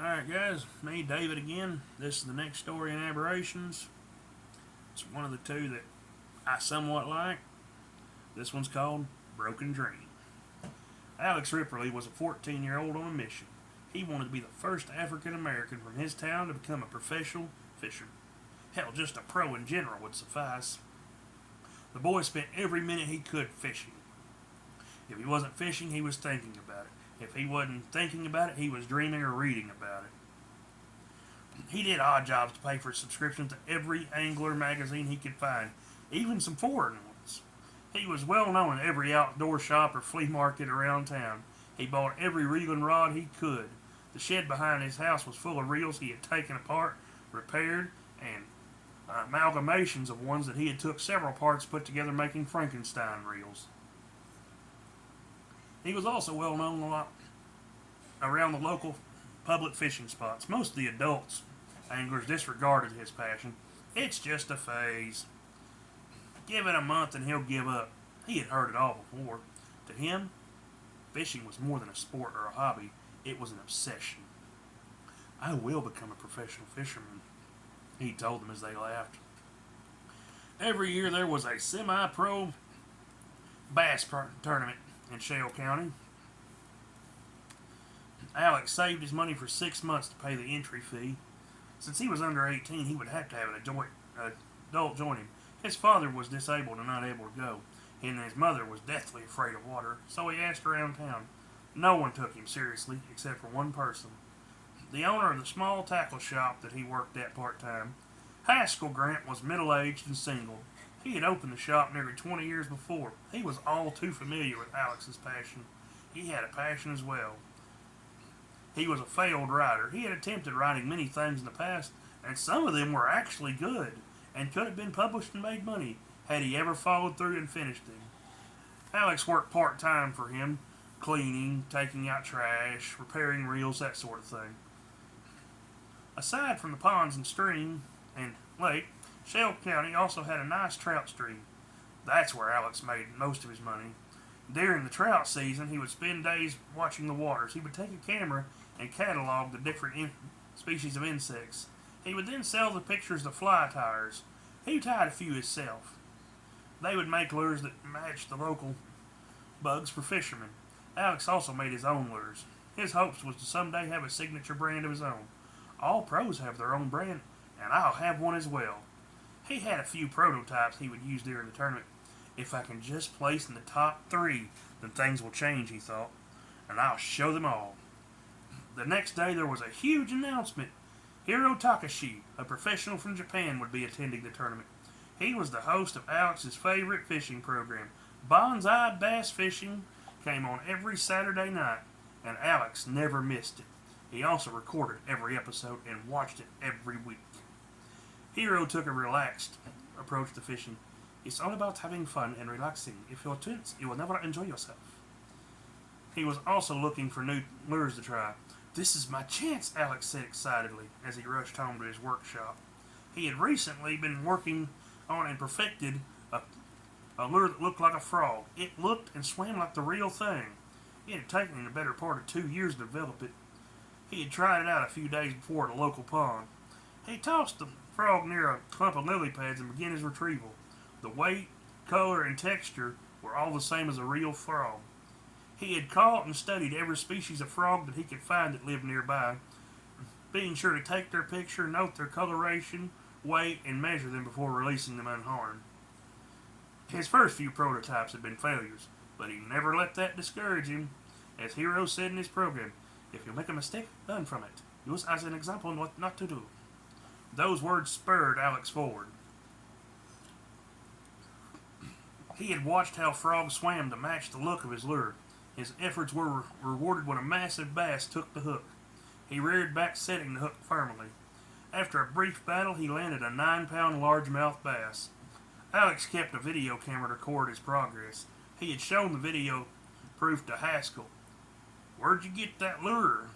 Alright, guys, me, David, again. This is the next story in Aberrations. It's one of the two that I somewhat like. This one's called Broken Dream. Alex Ripley was a 14-year-old on a mission. He wanted to be the first African American from his town to become a professional fisherman. Hell, just a pro in general would suffice. The boy spent every minute he could fishing. If he wasn't fishing, he was thinking about it. If he wasn't thinking about it, he was dreaming or reading about it. He did odd jobs to pay for subscriptions to every angler magazine he could find, even some foreign ones. He was well known in every outdoor shop or flea market around town. He bought every reeling rod he could. The shed behind his house was full of reels he had taken apart, repaired, and amalgamations of ones that he had took several parts put together making Frankenstein reels. He was also well known a lot around the local public fishing spots. Most of the adults anglers disregarded his passion. It's just a phase. Give it a month and he'll give up. He had heard it all before. To him, fishing was more than a sport or a hobby. It was an obsession. I will become a professional fisherman, he told them as they laughed. Every year there was a semi-pro bass tournament in Shale County. Alex saved his money for 6 months to pay the entry fee. Since he was under 18, he would have to have an adult join him. His father was disabled and not able to go, and his mother was deathly afraid of water, so he asked around town. No one took him seriously, except for one person. The owner of the small tackle shop that he worked at part-time. Haskell Grant was middle-aged and single. He had opened the shop nearly 20 years before. He was all too familiar with Alex's passion. He had a passion as well. He was a failed writer. He had attempted writing many things in the past, and some of them were actually good, and could have been published and made money, had he ever followed through and finished them. Alex worked part-time for him, cleaning, taking out trash, repairing reels, that sort of thing. Aside from the ponds and stream and lake, Shale County also had a nice trout stream. That's where Alex made most of his money. During the trout season, he would spend days watching the waters. He would take a camera and catalog the different species of insects. He would then sell the pictures to fly tyers. He tied a few himself. They would make lures that matched the local bugs for fishermen. Alex also made his own lures. His hopes was to someday have a signature brand of his own. All pros have their own brand, and I'll have one as well. He had a few prototypes he would use during the tournament. If I can just place in the top 3, then things will change, he thought, and I'll show them all. The next day there was a huge announcement. Hiro Takashi, a professional from Japan, would be attending the tournament. He was the host of Alex's favorite fishing program. Bonsai Bass Fishing came on every Saturday night, and Alex never missed it. He also recorded every episode and watched it every week. Hiro took a relaxed approach to fishing. It's all about having fun and relaxing. If you're tense, you will never enjoy yourself. He was also looking for new lures to try. This is my chance, Alex said excitedly as he rushed home to his workshop. He had recently been working on and perfected a lure that looked like a frog. It looked and swam like the real thing. It had taken him the better part of 2 years to develop it. He had tried it out a few days before at a local pond. He tossed the frog near a clump of lily pads and began his retrieval. The weight, color, and texture were all the same as a real frog. He had caught and studied every species of frog that he could find that lived nearby, being sure to take their picture, note their coloration, weight, and measure them before releasing them unharmed. His first few prototypes had been failures, but he never let that discourage him. As Hiro said in his program, if you make a mistake, learn from it. Use as an example what not to do. Those words spurred Alex forward. He had watched how frogs swam to match the look of his lure. His efforts were rewarded when a massive bass took the hook. He reared back, setting the hook firmly. After a brief battle, he landed a 9-pound largemouth bass. Alex kept a video camera to record his progress. He had shown the video proof to Haskell. Where'd you get that lure?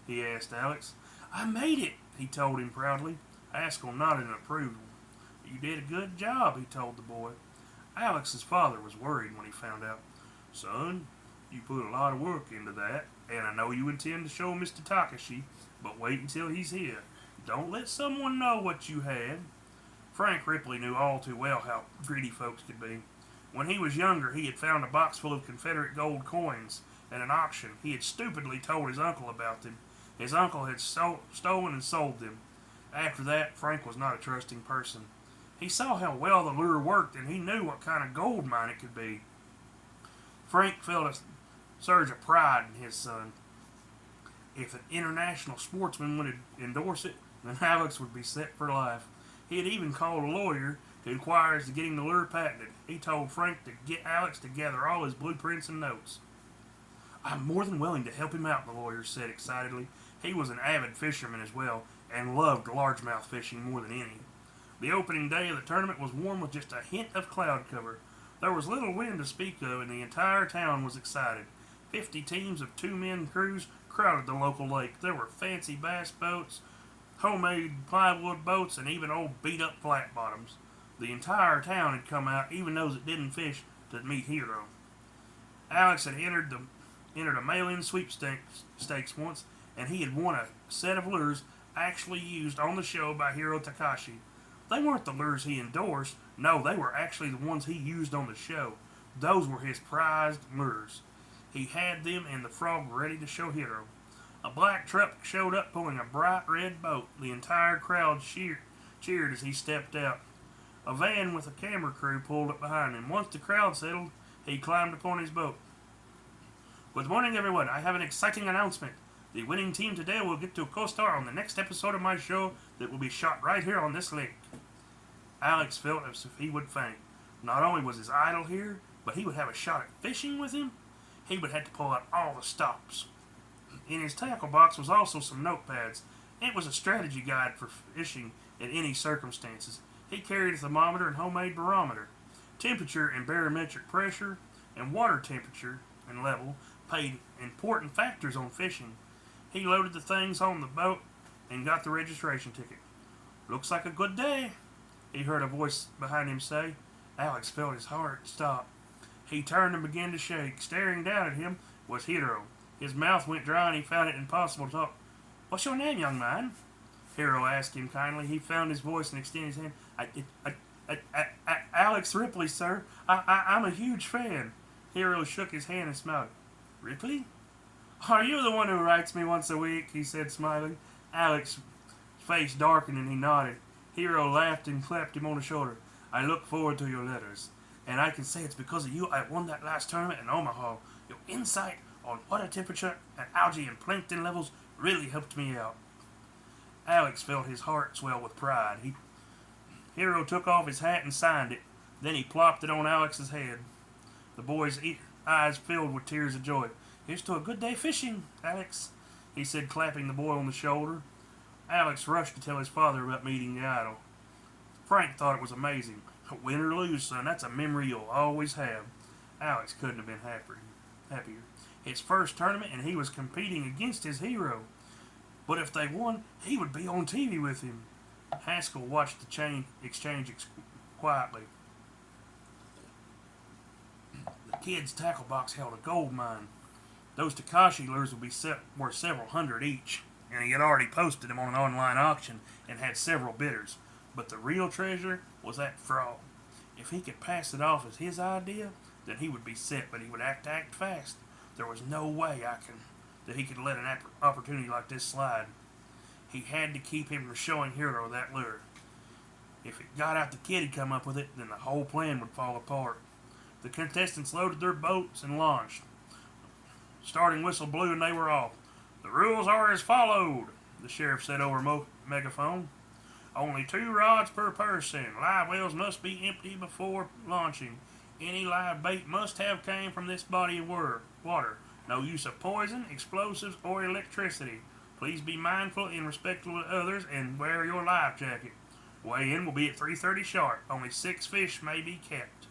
He asked Alex. I made it, he told him proudly. Haskell nodded in approval. You did a good job, he told the boy. Alex's father was worried when he found out. Son, you put a lot of work into that. and I know you intend to show Mr. Takashi, but wait until he's here. Don't let someone know what you had." Frank Ripley knew all too well how greedy folks could be. When he was younger, he had found a box full of Confederate gold coins at an auction. He had stupidly told his uncle about them. His uncle had stolen and sold them. After that, Frank was not a trusting person. He saw how well the lure worked, and he knew what kind of gold mine it could be. Frank felt a surge of pride in his son. If an international sportsman would endorse it, then Alex would be set for life. He had even called a lawyer to inquire as to getting the lure patented. He told Frank to get Alex to gather all his blueprints and notes. "I'm more than willing to help him out," the lawyer said excitedly. He was an avid fisherman as well, and loved largemouth fishing more than any. The opening day of the tournament was warm with just a hint of cloud cover. There was little wind to speak of, and the entire town was excited. 50 teams of two-man crews crowded the local lake. There were fancy bass boats, homemade plywood boats, and even old beat-up flat bottoms. The entire town had come out, even those that didn't fish, to meet Hero. Alex had entered a mail-in sweepstakes once, and he had won a set of lures actually used on the show by Hiro Takashi. They weren't the lures he endorsed. No, they were actually the ones he used on the show. Those were his prized lures. He had them and the frog ready to show Hiro. A black truck showed up pulling a bright red boat. The entire crowd cheered as he stepped out. A van with a camera crew pulled up behind him. Once the crowd settled, he climbed upon his boat. "Good morning, everyone. I have an exciting announcement. The winning team today will get to co-star on the next episode of my show that will be shot right here on this lake." Alex felt as if he would faint. Not only was his idol here, but he would have a shot at fishing with him. He would have to pull out all the stops. In his tackle box was also some notepads. It was a strategy guide for fishing in any circumstances. He carried a thermometer and homemade barometer. Temperature and barometric pressure and water temperature and level played important factors on fishing. He loaded the things on the boat and got the registration ticket. "Looks like a good day," he heard a voice behind him say. Alex felt his heart stop. He turned and began to shake. Staring down at him was Hiro. His mouth went dry and he found it impossible to talk. "What's your name, young man?" Hiro asked him kindly. He found his voice and extended his hand. Alex Ripley, sir. I'm a huge fan." Hiro shook his hand and smiled. "Ripley? Are you the one who writes me once a week?" he said, smiling. Alex's face darkened and he nodded. Hiro laughed and clapped him on the shoulder. "I look forward to your letters. And I can say it's because of you I won that last tournament in Omaha. Your insight on water temperature and algae and plankton levels really helped me out." Alex felt his heart swell with pride. Hiro took off his hat and signed it. Then he plopped it on Alex's head. The boy's eyes filled with tears of joy. "Here's to a good day fishing, Alex," he said, clapping the boy on the shoulder. Alex rushed to tell his father about meeting the idol. Frank thought it was amazing. "Win or lose, son, that's a memory you'll always have." Alex couldn't have been happier. His first tournament, and he was competing against his hero. But if they won, he would be on TV with him. Haskell watched the exchange quietly. The kid's tackle box held a gold mine. Those Takashi lures would be worth several hundred each, and he had already posted them on an online auction and had several bidders. But the real treasure was that frog. If he could pass it off as his idea, then he would be set, but he would act fast. There was no way that he could let an opportunity like this slide. He had to keep him from showing Hiro that lure. If it got out the kid had come up with it, then the whole plan would fall apart. The contestants loaded their boats and launched. Starting whistle blew and they were off. "The rules are as followed," the sheriff said over megaphone. "Only 2 rods per person. Live wells must be empty before launching. Any live bait must have came from this body of water. No use of poison, explosives, or electricity. Please be mindful and respectful of others and wear your life jacket. Weigh-in will be at 3:30 sharp. Only 6 fish may be kept.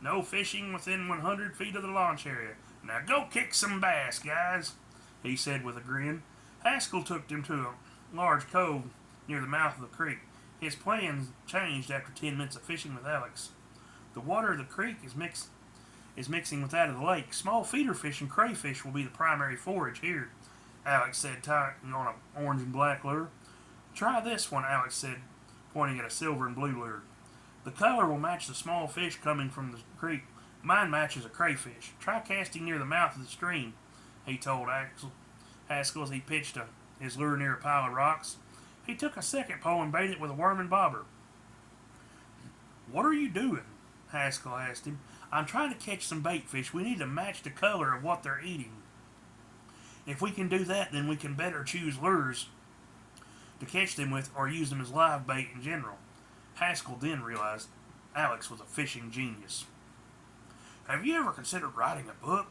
No fishing within 100 feet of the launch area. Now go kick some bass, guys," he said with a grin. Haskell took him to a large cove near the mouth of the creek. His plans changed after 10 minutes of fishing with Alex. "The water of the creek is is mixing with that of the lake. Small feeder fish and crayfish will be the primary forage here, Alex said, tying on an orange and black lure. Try this one, Alex said, pointing at a silver and blue lure. The color will match the small fish coming from the creek. Mine matches a crayfish. Try casting near the mouth of the stream, he told Haskell as he pitched his lure near a pile of rocks. He took a second pole and baited it with a worm and bobber. What are you doing? Haskell asked him. I'm trying to catch some bait fish. We need to match the color of what they're eating. If we can do that, then we can better choose lures to catch them with or use them as live bait in general. Haskell then realized Alex was a fishing genius. Have you ever considered writing a book?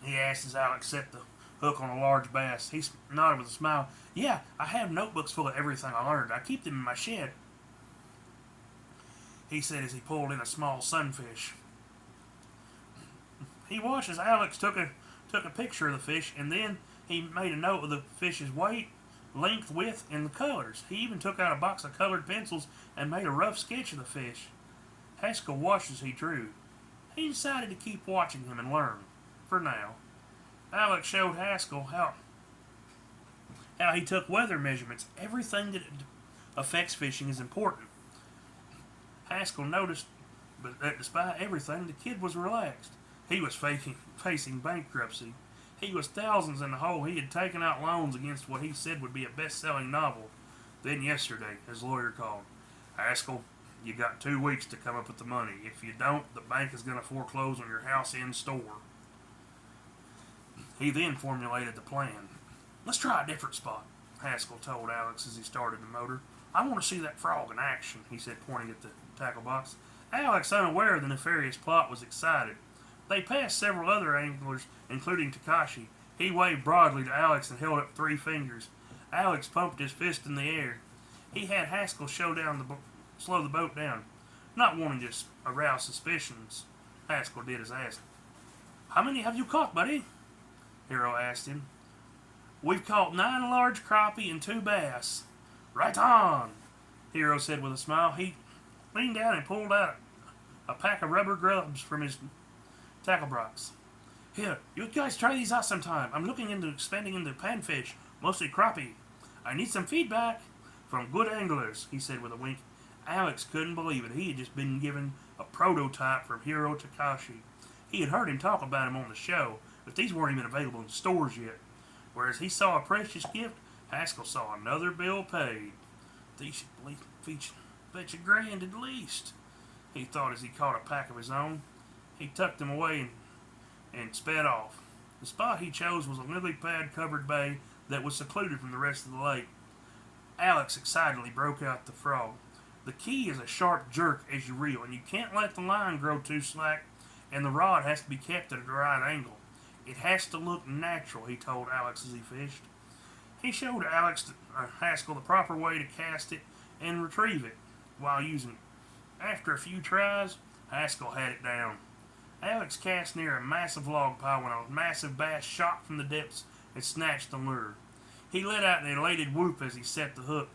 He asked as Alex set the hook on a large bass. He nodded with a smile. Yeah, I have notebooks full of everything I learned. I keep them in my shed, he said as he pulled in a small sunfish. He watched as Alex took a picture of the fish, and then he made a note of the fish's weight, length, width, and the colors. He even took out a box of colored pencils and made a rough sketch of the fish. Haskell watched as he drew. He decided to keep watching him and learn, for now. Alex showed Haskell how he took weather measurements. Everything that affects fishing is important. Haskell noticed that despite everything, the kid was relaxed. He was facing bankruptcy. He was thousands in the hole. He had taken out loans against what he said would be a best-selling novel. Then yesterday, his lawyer called. Haskell, you got 2 weeks to come up with the money. If you don't, the bank is going to foreclose on your house and store. He then formulated the plan. Let's try a different spot, Haskell told Alex as he started the motor. I want to see that frog in action, he said, pointing at the tackle box. Alex, unaware of the nefarious plot, was excited. They passed several other anglers, including Takashi. He waved broadly to Alex and held up 3 fingers. Alex pumped his fist in the air. He had Haskell slow the boat down, not wanting to arouse suspicions. Haskell did as asked. How many have you caught, buddy? Hero asked him. We've caught 9 large crappie and 2 bass. Right on, Hero said with a smile. He leaned down and pulled out a pack of rubber gloves from his tackle box. Here, you guys try these out sometime. I'm looking into expanding into panfish, mostly crappie. I need some feedback from good anglers, he said with a wink. Alex couldn't believe it. He had just been given a prototype from Hiro Takashi. He had heard him talk about him on the show, but these weren't even available in stores yet. Whereas he saw a precious gift, Haskell saw another bill paid. These should fetch $1,000 at least, he thought as he caught a pack of his own. He tucked them away and sped off. The spot he chose was a lily pad covered bay that was secluded from the rest of the lake. Alex excitedly broke out the frog. The key is a sharp jerk as you reel, and you can't let the line grow too slack, and the rod has to be kept at a right angle. It has to look natural, he told Alex as he fished. He showed Haskell the proper way to cast it and retrieve it while using it. After a few tries, Haskell had it down. Alex cast near a massive log pile when a massive bass shot from the depths and snatched the lure. He let out an elated whoop as he set the hook.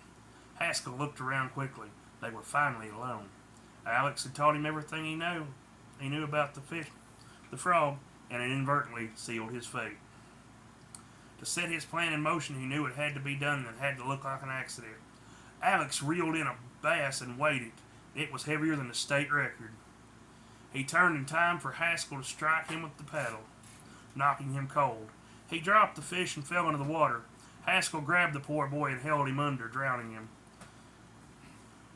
Haskell looked around quickly. They were finally alone. Alex had taught him everything he knew about the frog, and it inadvertently sealed his fate. To set his plan in motion, he knew it had to be done and it had to look like an accident. Alex reeled in a bass and weighed it. It was heavier than the state record. He turned in time for Haskell to strike him with the paddle, knocking him cold. He dropped the fish and fell into the water. Haskell grabbed the poor boy and held him under, drowning him.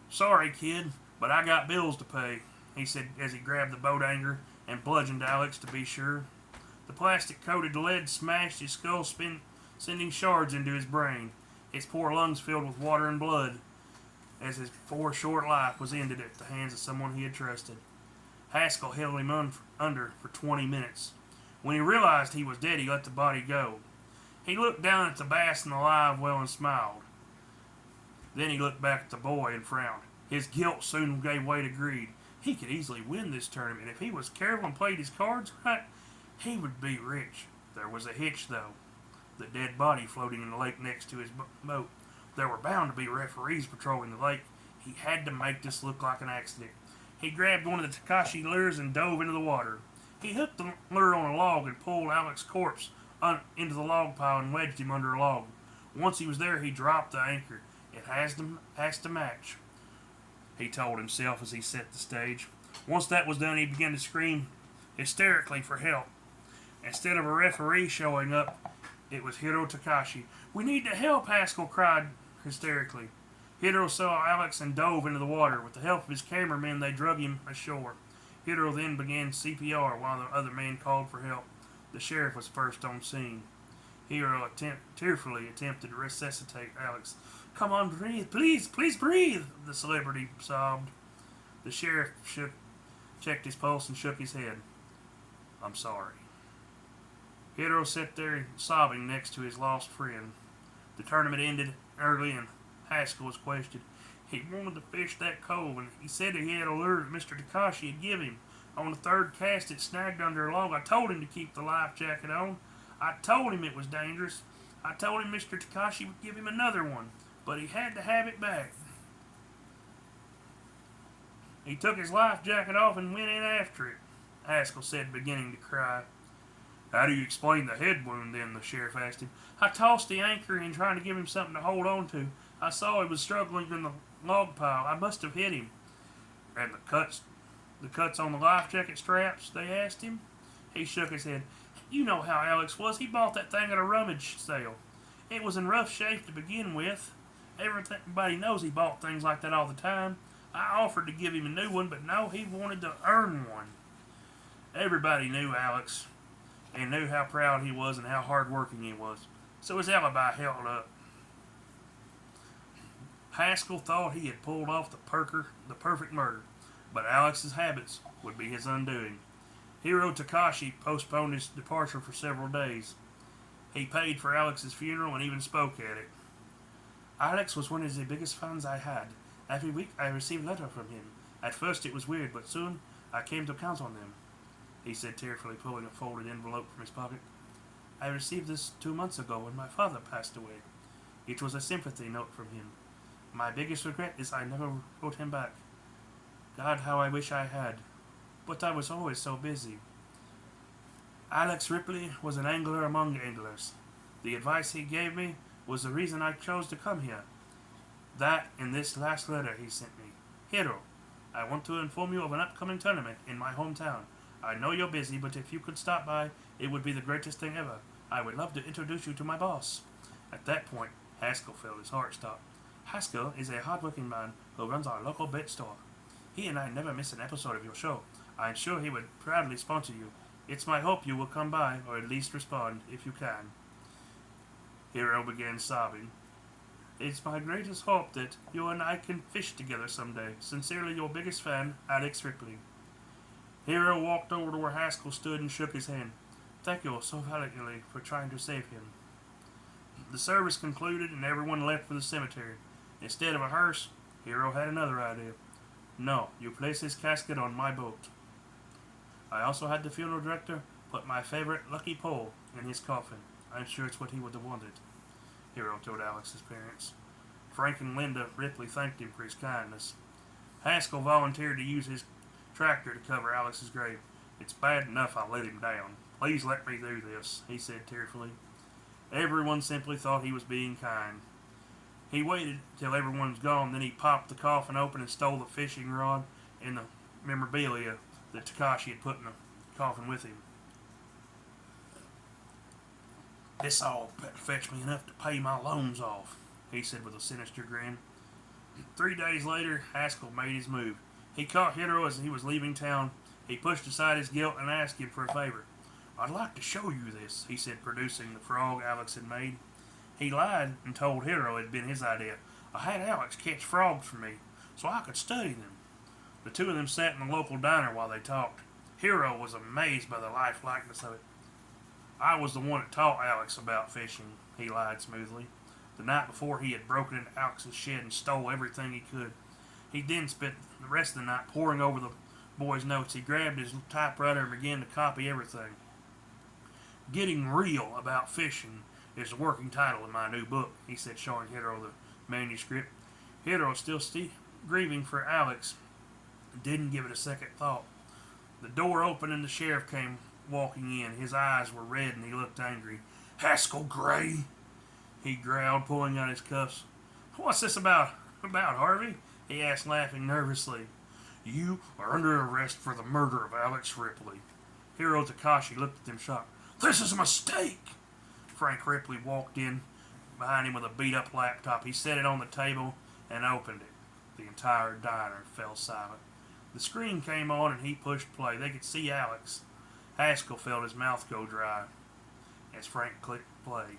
Sorry, kid, but I got bills to pay, he said as he grabbed the boat anchor and bludgeoned Alex to be sure. The plastic-coated lead smashed his skull, sending shards into his brain. His poor lungs filled with water and blood as his poor short life was ended at the hands of someone he had trusted. Haskell held him under for 20 minutes. When he realized he was dead, he let the body go. He looked down at the bass in the live well and smiled. Then he looked back at the boy and frowned. His guilt soon gave way to greed. He could easily win this tournament. If he was careful and played his cards right, he would be rich. There was a hitch, though. The dead body floating in the lake next to his boat. There were bound to be referees patrolling the lake. He had to make this look like an accident. He grabbed one of the Takashi lures and dove into the water. He hooked the lure on a log and pulled Alex's corpse into the log pile and wedged him under a log. Once he was there, he dropped the anchor. It has to match, he told himself as he set the stage. Once that was done, he began to scream hysterically for help. Instead of a referee showing up, it was Hiro Takashi. "We need to help," Haskell cried hysterically. Hiro saw Alex and dove into the water. With the help of his cameramen, they drug him ashore. Hiro then began CPR while the other man called for help. The sheriff was first on scene. Hiro tearfully attempted to resuscitate Alex. "Come on, breathe. Please breathe," the celebrity sobbed. The sheriff checked his pulse and shook his head. "I'm sorry." Hiro sat there sobbing next to his lost friend. The tournament ended early and Haskell was questioned. He wanted to fish that cove, and he said he had a lure that Mr. Takashi had given him. On the third cast, it snagged under a log. I told him to keep the life jacket on. I told him it was dangerous. I told him Mr. Takashi would give him another one, but he had to have it back. He took his life jacket off and went in after it, Haskell said, beginning to cry. "How do you explain the head wound then?" the sheriff asked him. "I tossed the anchor in trying to give him something to hold on to. I saw he was struggling in the log pile. I must have hit him." "And the cuts on the life jacket straps?" they asked him. He shook his head. "You know how Alex was. He bought that thing at a rummage sale. It was in rough shape to begin with. Everybody knows he bought things like that all the time. I offered to give him a new one, but no, he wanted to earn one." Everybody knew Alex and knew how proud he was and how hard-working he was, so his alibi held up. Haskell thought he had pulled off the perfect murder, but Alex's habits would be his undoing. Hiro Takashi postponed his departure for several days. He paid for Alex's funeral and even spoke at it. "Alex was one of the biggest fans I had. Every week I received letters from him. At first it was weird, but soon I came to count on them," he said tearfully, pulling a folded envelope from his pocket. "I received this 2 months ago when my father passed away. It was a sympathy note from him. My biggest regret is I never wrote him back. God, how I wish I had. But I was always so busy. Alex Ripley was an angler among anglers. The advice he gave me was the reason I chose to come here. That and this last letter he sent me. Hiro, I want to inform you of an upcoming tournament in my hometown. I know you're busy, but if you could stop by, it would be the greatest thing ever. I would love to introduce you to my boss." At that point, Haskell felt his heart stop. "Haskell is a hard-working man who runs our local bait store. He and I never miss an episode of your show. I am sure he would proudly sponsor you. It's my hope you will come by, or at least respond, if you can." Hiro began sobbing. "It's my greatest hope that you and I can fish together someday. Sincerely, your biggest fan, Alex Ripley." Hiro walked over to where Haskell stood and shook his hand. "Thank you so valiantly for trying to save him." The service concluded and everyone left for the cemetery. Instead of a hearse, Hiro had another idea. "No, you place his casket on my boat." I also had the funeral director put my favorite lucky pole in his coffin. I'm sure it's what he would have wanted," Hiro told Alex's parents. Frank and Linda Ripley thanked him for his kindness. Haskell volunteered to use his tractor to cover Alex's grave. "It's bad enough I let him down. Please let me do this," he said tearfully. Everyone simply thought he was being kind. He waited till everyone was gone, then he popped the coffin open and stole the fishing rod and the memorabilia that Takashi had put in the coffin with him. "This all fetched me enough to pay my loans off," he said with a sinister grin. 3 days later, Haskell made his move. He caught Hiro as he was leaving town. He pushed aside his guilt and asked him for a favor. "I'd like to show you this," he said, producing the frog Alex had made. He lied and told Hiro it had been his idea. "I had Alex catch frogs for me, so I could study them." The two of them sat in the local diner while they talked. Hiro was amazed by the lifelikeness of it. "I was the one that taught Alex about fishing," he lied smoothly. The night before, he had broken into Alex's shed and stole everything he could. He then spent the rest of the night poring over the boy's notes. He grabbed his typewriter and began to copy everything. "Getting Real About Fishing is the working title of my new book," he said, showing Hiro the manuscript. Hiro, still grieving for Alex, Didn't give it a second thought. The door opened and the sheriff came walking in. His eyes were red and he looked angry. "Haskell Gray," he growled, pulling out his cuffs. "What's this about, Harvey?" he asked, laughing nervously. "You are under arrest for the murder of Alex Ripley." Hero Takashi looked at them shocked. "This is a mistake." Frank Ripley walked in behind him with a beat-up laptop. He set it on the table and opened it. The entire diner fell silent. The screen came on and he pushed play. They could see Alex. Haskell felt his mouth go dry as Frank clicked play.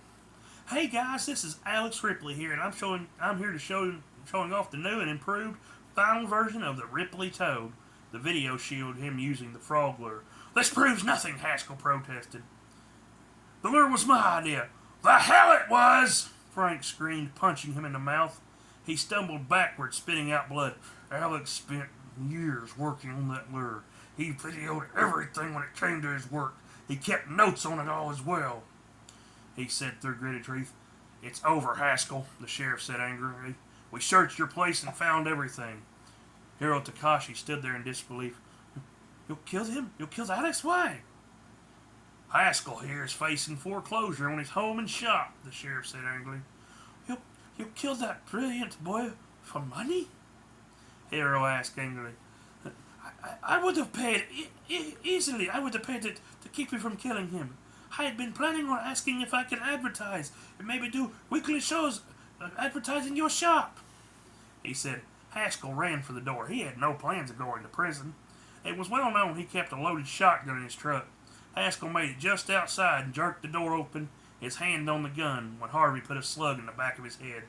"Hey guys, this is Alex Ripley here, and I'm here to showing off the new and improved final version of the Ripley Toad." The video showed him using the frog lure. "This proves nothing," Haskell protested. "The lure was my idea." "The hell it was!" Frank screamed, punching him in the mouth. He stumbled backward, spitting out blood. Alex spent years working on that lure. He videoed everything when it came to his work. He kept notes on it all as well, he said through gritted teeth. "It's over, Haskell," the sheriff said angrily. "We searched your place and found everything." Hiro Takashi stood there in disbelief. "You killed him? You killed Alex? Why?" "Haskell here is facing foreclosure on his home and shop," the sheriff said angrily. You killed that brilliant boy for money?" Hiro asked angrily. I would have paid easily. I would have paid it to keep you from killing him. I had been planning on asking if I could advertise and maybe do weekly shows advertising your shop," he said. Haskell ran for the door. He had no plans of going to prison. It was well known he kept a loaded shotgun in his truck. Haskell made it just outside and jerked the door open, his hand on the gun, when Harvey put a slug in the back of his head.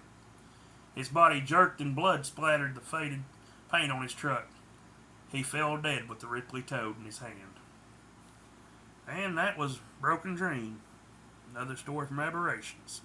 His body jerked and blood splattered the faded paint on his truck. He fell dead with the Ripley Toad in his hand. And that was Broken Dream, another story from Aberrations.